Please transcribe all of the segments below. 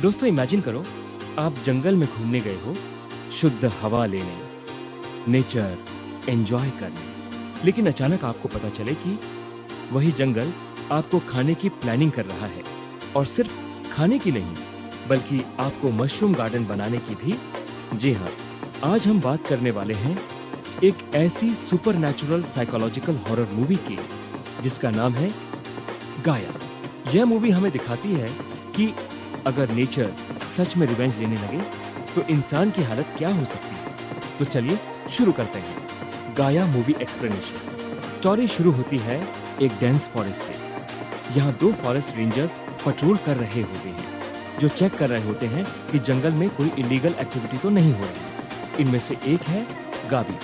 दोस्तों इमेजिन करो, आप जंगल में घूमने गए हो, शुद्ध हवा लेने, नेचर एंजॉय करने, लेकिन अचानक आपको पता चले कि वही जंगल आपको खाने की प्लानिंग कर रहा है। और सिर्फ खाने की नहीं, बल्कि आपको मशरूम गार्डन बनाने की भी। जी हाँ, आज हम बात करने वाले हैं एक ऐसी सुपरनैचुरल साइकोलॉजिकल हॉरर मूवी की जिसका नाम है गाया। यह मूवी हमें दिखाती है कि अगर नेचर सच में रिवेंज लेने लगे तो इंसान की हालत क्या हो सकती है। तो चलिए शुरू करते हैं गाया मूवी एक्सप्लेनेशन। स्टोरी शुरू होती है एक डेंस फॉरेस्ट से। यहाँ दो फॉरेस्ट रेंजर्स पेट्रोल कर रहे होते हैं, जो चेक कर रहे होते हैं कि जंगल में कोई इलीगल एक्टिविटी तो नहीं हो रही। इनमें से एक है गाबी।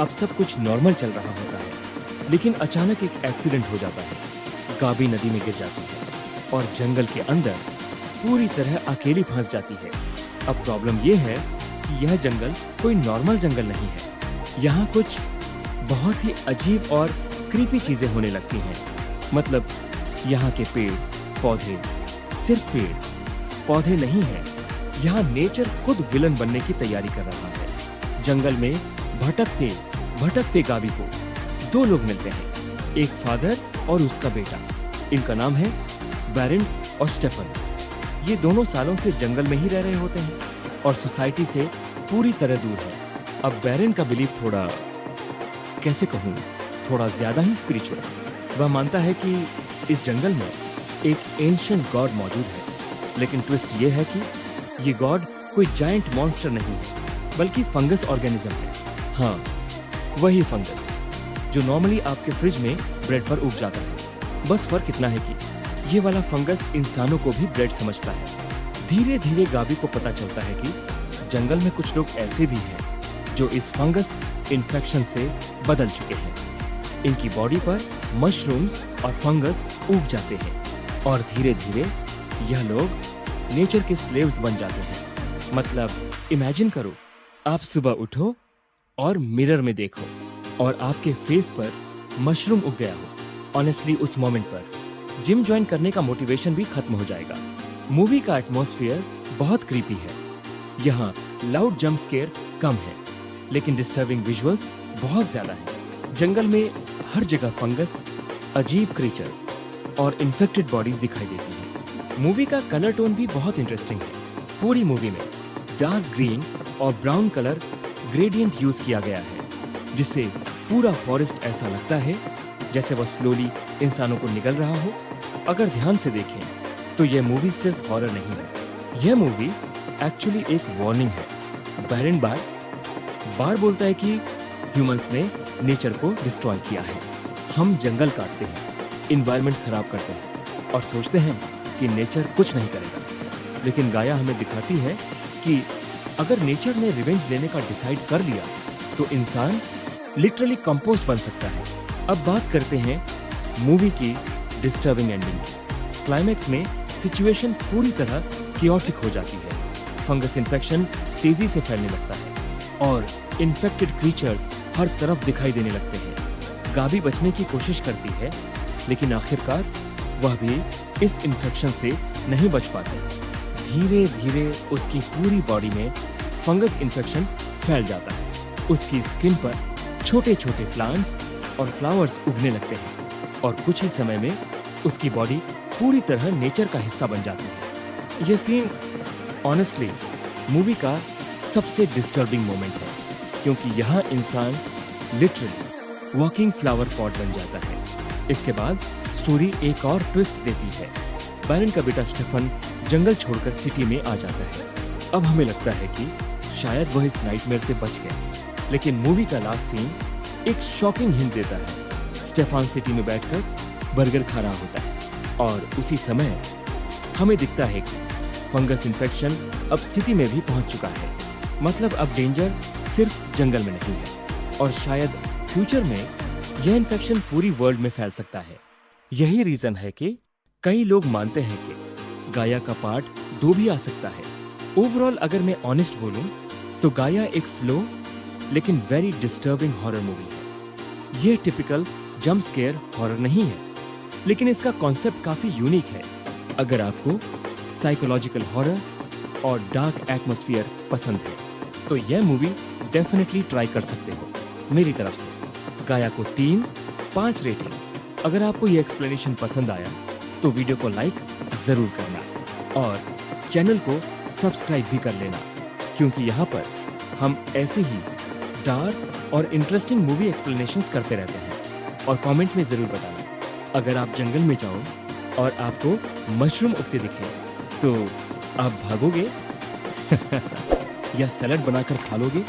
अब सब कुछ नॉर्मल चल रहा होता है, लेकिन अचानक एक एक्सीडेंट हो जाता है। गाबी नदी में गिर जाती है और जंगल के अंदर पूरी तरह अकेली फंस जाती है। अब प्रॉब्लम ये है कि यह जंगल कोई नॉर्मल जंगल नहीं है। यहाँ कुछ बहुत ही अजीब और क्रीपी चीजें होने लगती हैं। मतलब यहाँ के पेड़ पौधे सिर्फ पेड़ पौधे नहीं हैं। यहाँ नेचर खुद विलन बनने की तैयारी कर रहा है। जंगल में भटकते भटकते गाबी को दो लोग मिलते हैं, एक फादर और उसका बेटा। इनका नाम है बैरन और स्टेफन। ये दोनों सालों से जंगल में ही रह रहे होते हैं और सोसाइटी से पूरी तरह दूर है। अब बैरन का बिलीफ थोड़ा, कैसे कहूँ, थोड़ा ज्यादा ही स्पिरिचुअल। वह मानता है कि इस जंगल में एक एंशिएंट गॉड मौजूद है, लेकिन ट्विस्ट ये है कि ये गॉड कोई जायंट मॉन्स्टर नहीं है, बल्कि फंगस ऑर्गेनिज्म है। हाँ, वही फंगस जो नॉर्मली आपके फ्रिज में ब्रेड पर उग जाता है। बस फर्क इतना है कि ये वाला फंगस इंसानों को भी ब्रेड समझता है। धीरे धीरे गाबी को पता चलता है कि जंगल में कुछ लोग ऐसे भी हैं जो इस फंगस इन्फेक्शन से बदल चुके हैं। इनकी बॉडी पर मशरूम्स और फंगस उग जाते हैं और धीरे धीरे यह लोग नेचर के स्लेव्स बन जाते हैं। मतलब इमेजिन करो, आप सुबह उठो और मिरर में देखो और आपके फेस पर मशरूम उग गया हो। ऑनेस्टली उस मोमेंट पर जिम ज्वाइन करने का मोटिवेशन भी खत्म हो जाएगा। मूवी का एटमॉस्फेयर बहुत क्रीपी है। यहाँ लाउड जंप स्केयर कम है, लेकिन डिस्टर्बिंग विजुअल्स बहुत ज्यादा है। जंगल में हर जगह फंगस, अजीब क्रीचर्स और इन्फेक्टेड बॉडीज दिखाई देती हैं। मूवी का कलर टोन भी बहुत इंटरेस्टिंग है। पूरी मूवी में डार्क ग्रीन और ब्राउन कलर ग्रेडियंट यूज किया गया है, जिससे पूरा फॉरेस्ट ऐसा लगता है जैसे वह स्लोली इंसानों को निगल रहा हो। अगर ध्यान से देखें तो यह मूवी सिर्फ हॉरर नहीं है, यह मूवी एक्चुअली एक वार्निंग है। बैरन बार बोलता है कि ह्यूमंस ने नेचर को डिस्ट्रॉय किया है। हम जंगल काटते हैं, इन्वायरमेंट खराब करते हैं और सोचते हैं कि नेचर कुछ नहीं करेगा। लेकिन गाया हमें दिखाती है कि अगर नेचर ने रिवेंज लेने का डिसाइड कर लिया तो इंसान लिटरली कंपोस्ट बन सकता है। अब बात करते हैं मूवी की डिस्टर्बिंग एंडिंग की। क्लाइमैक्स में सिचुएशन पूरी तरह कियोटिक हो जाती है। फंगस इन्फेक्शन तेजी से फैलने लगता है और इन्फेक्टेड क्रीचर्स हर तरफ दिखाई देने लगते हैं। गाबी बचने की कोशिश करती है, लेकिन आखिरकार वह भी इस इन्फेक्शन से नहीं बच पाती। धीरे धीरे उसकी पूरी बॉडी में फंगस इन्फेक्शन फैल जाता है। उसकी स्किन पर छोटे छोटे प्लांट्स और फ्लावर्स उगने लगते हैं और कुछ ही समय में उसकी बॉडी पूरी तरह नेचर का हिस्सा बन जाती है। यह सीन ऑनेस्टली मूवी का सबसे डिस्टर्बिंग मोमेंट है, क्योंकि यहाँ इंसान लिटरली वॉकिंग फ्लावर पॉट बन जाता है। इसके बाद स्टोरी एक और ट्विस्ट देती है। बैरन का बेटा स्टेफन जंगल छोड़कर सिटी में आ जाता है। अब हमें लगता है कि शायद वह इस नाइटमेयर से बच गए, लेकिन मूवी का लास्ट सीन एक शॉकिंग हिंट देता है। स्टेफान सिटी में बैठकर बर्गर खा रहा होता है और उसी समय हमें दिखता है कि फंगस इन्फेक्शन अब सिटी में भी पहुंच चुका है। मतलब अब डेंजर सिर्फ जंगल में नहीं है और शायद फ्यूचर में यह इन्फेक्शन पूरी वर्ल्ड में फैल सकता है। यही रीजन है कि कई लोग मानते हैं कि गाया का पार्ट 2 भी आ सकता है। ओवरऑल अगर मैं ऑनेस्ट बोलूं तो गाया एक स्लो लेकिन वेरी डिस्टर्बिंग हॉरर मूवी है। यह टिपिकल जंप स्केयर हॉरर नहीं है, लेकिन इसका कॉन्सेप्ट काफी यूनिक है। अगर आपको साइकोलॉजिकल हॉरर और डार्क एटमॉस्फेयर पसंद है तो यह मूवी डेफिनेटली ट्राई कर सकते हो। मेरी तरफ से गाया को 3/5 रेटिंग। अगर आपको ये एक्सप्लेनेशन पसंद आया तो वीडियो को लाइक ज़रूर करना और चैनल को सब्सक्राइब भी कर लेना, क्योंकि यहाँ पर हम ऐसे ही डार्क और इंटरेस्टिंग मूवी एक्सप्लेनेशंस करते रहते हैं। और कमेंट में ज़रूर बताना अगर आप जंगल में जाओ और आपको मशरूम उगते दिखे तो आप भागोगे या सैलड बनाकर खा लोगे।